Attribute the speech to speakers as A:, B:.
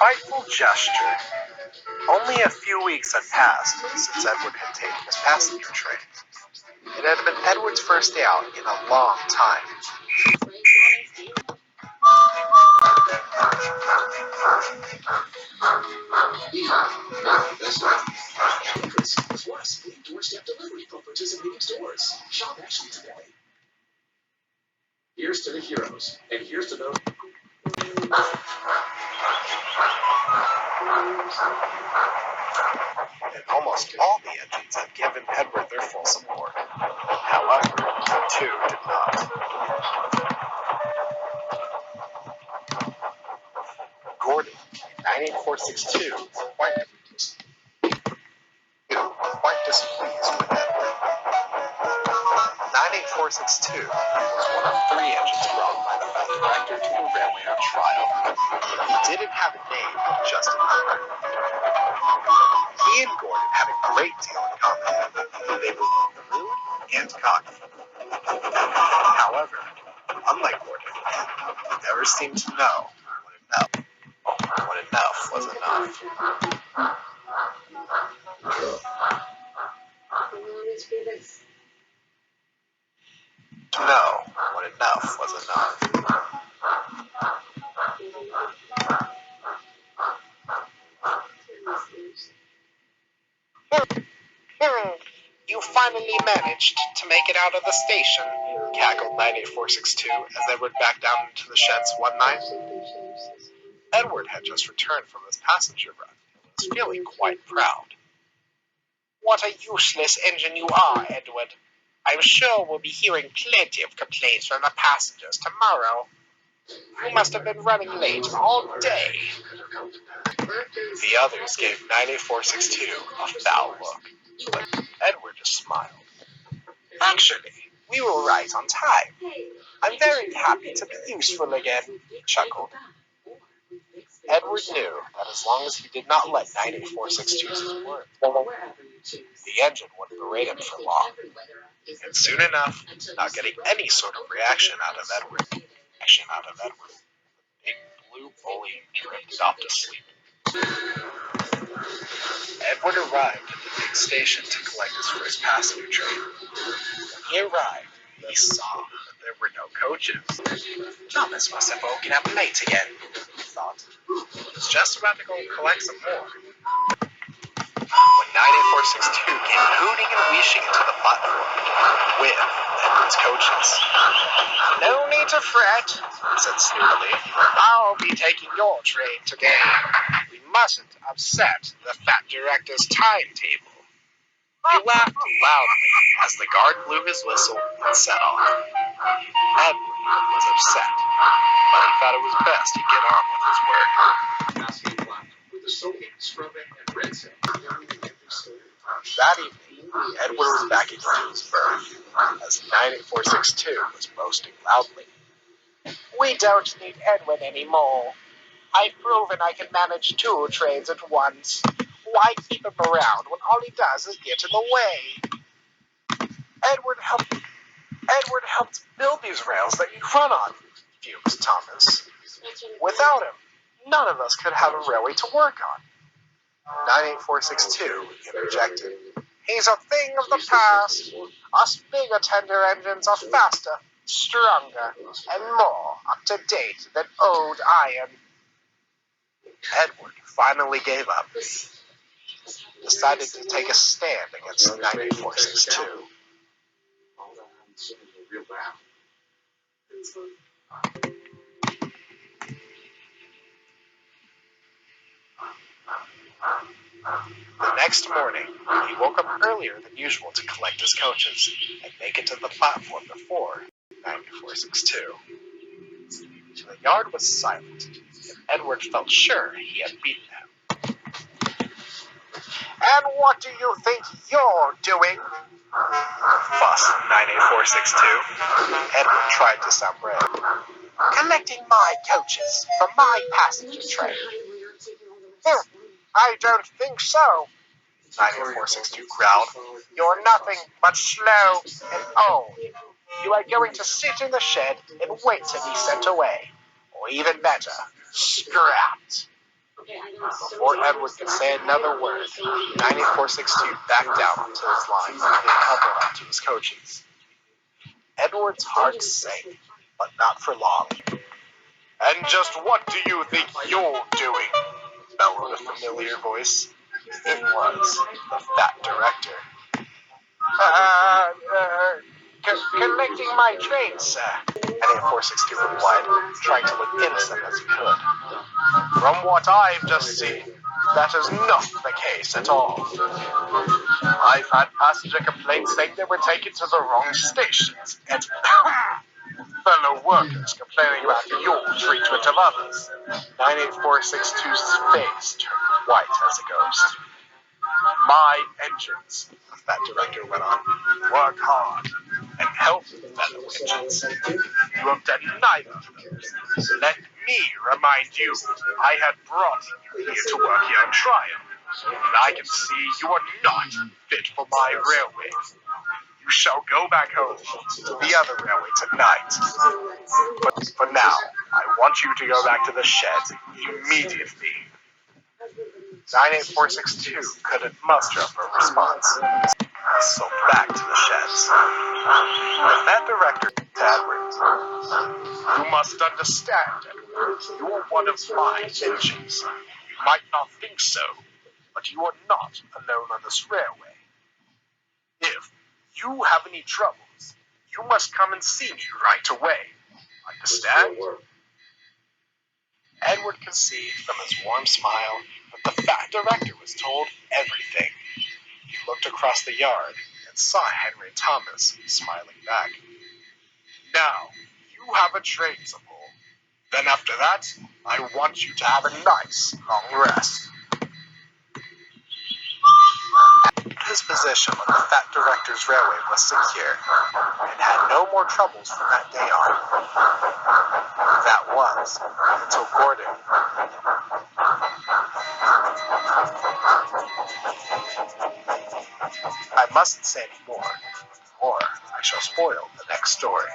A: spiteful gesture. Only a few weeks had passed since Edward had taken his passenger train. It had been Edward's first day out in a long time.
B: Plus, free doorstep delivery from participating stores. Shop Ashley today. Here's to the heroes, and here's to those.
A: And almost all the engines had given Edward their full support. However, the two did not. Gordon, 98462, quite displeased with Edward. 98462 was one of 3 engines brought by the best director to the railway on trial. He didn't have a name, just a number. He and Gordon had a great deal in common. They were both rude and cocky. However, unlike Gordon, he never seemed to know when enough was enough. To know when enough was enough. You finally managed to make it out of the station, cackled 98462 as Edward backed down into the sheds one night. Edward had just returned from his passenger run and was feeling quite proud. What a useless engine you are, Edward. I'm sure we'll be hearing plenty of complaints from the passengers tomorrow. You must have been running late all day. The others gave 98462 a foul look, but Edward just smiled. Actually, we were right on time. I'm very happy to be useful again, he chuckled. Edward knew that as long as he did not let 98462's word, the engine wouldn't berate him for long. And soon enough, not getting any sort of reaction out of Edward, the big blue bully drifted off to sleep. Edward arrived at the big station to collect his first passenger train. When he arrived, he saw that there were no coaches. Thomas must have woken up late again, he thought. He was just about to go collect some more. When 98462 came hooting and wheeshing into the platform with Edward's coaches. No need to fret, he said snootily. I'll be taking your train today. We mustn't upset the fat director's timetable. He laughed loudly as the guard blew his whistle and set off. Edward was upset, but he thought it was best to get on with his work.
B: With the soapy, scrubbing, and red sand.
A: That evening, Edward was back into his berth, as 98462 was boasting loudly. We don't need Edwin anymore. I've proven I can manage 2 trains at once. Why keep him around when all he does is get in the way? Edward helped build these rails that you run on, fumed Thomas. Without him, none of us could have a railway to work on. 98462 interjected. He's a thing of the past. Us bigger tender engines are faster, stronger, and more up to date than old iron. Edward finally gave up. Decided to take a stand against 98462. The next morning, he woke up earlier than usual to collect his coaches and make it to the platform before 98462. The yard was silent, and Edward felt sure he had beaten him. And what do you think you're doing? Fussed 98462. Edward tried to sound brave. Collecting my coaches for my passenger train. I don't think so, 98462 growled. You're nothing but slow and old. You are going to sit in the shed and wait to be sent away. Or even better, scrapped. Before Edward could say another word, 9462 backed out into his line, being coupled up to his coaches. Edward's heart sank, but not for long. And just what do you think you're doing? Bellowed a familiar voice. It was the fat director. Collecting my train, sir. 9462 replied, trying to look innocent as he could. From what I've just seen, that is not the case at all. I've had passenger complaints saying they were taken to the wrong stations, and fellow workers complaining about your treatment of others. 98462's face turned white as a ghost. My engines, the fat director went on, work hard and help fellow engines. You have done neither of those. Let me remind you, I had brought you here to work here on trial, and I can see you are not fit for my railway. You shall go back home to the other railway tonight. But for now, I want you to go back to the shed immediately. 98462 couldn't muster up a response, so back to the sheds. The fat director to Edward. You must understand, Edward, you are one of my engines. You might not think so, but you are not alone on this railway. If you have any troubles, you must come and see me right away. Understand? Edward could see from his warm smile that the fat director was told everything. He looked across the yard and saw Henry and Thomas smiling back. Now, you have a train to pull. Then after that, I want you to have a nice long rest. His position on the fat director's railway was secure and had no more troubles from that day on. That was until Gordon. I mustn't say any more, or I shall spoil the next story.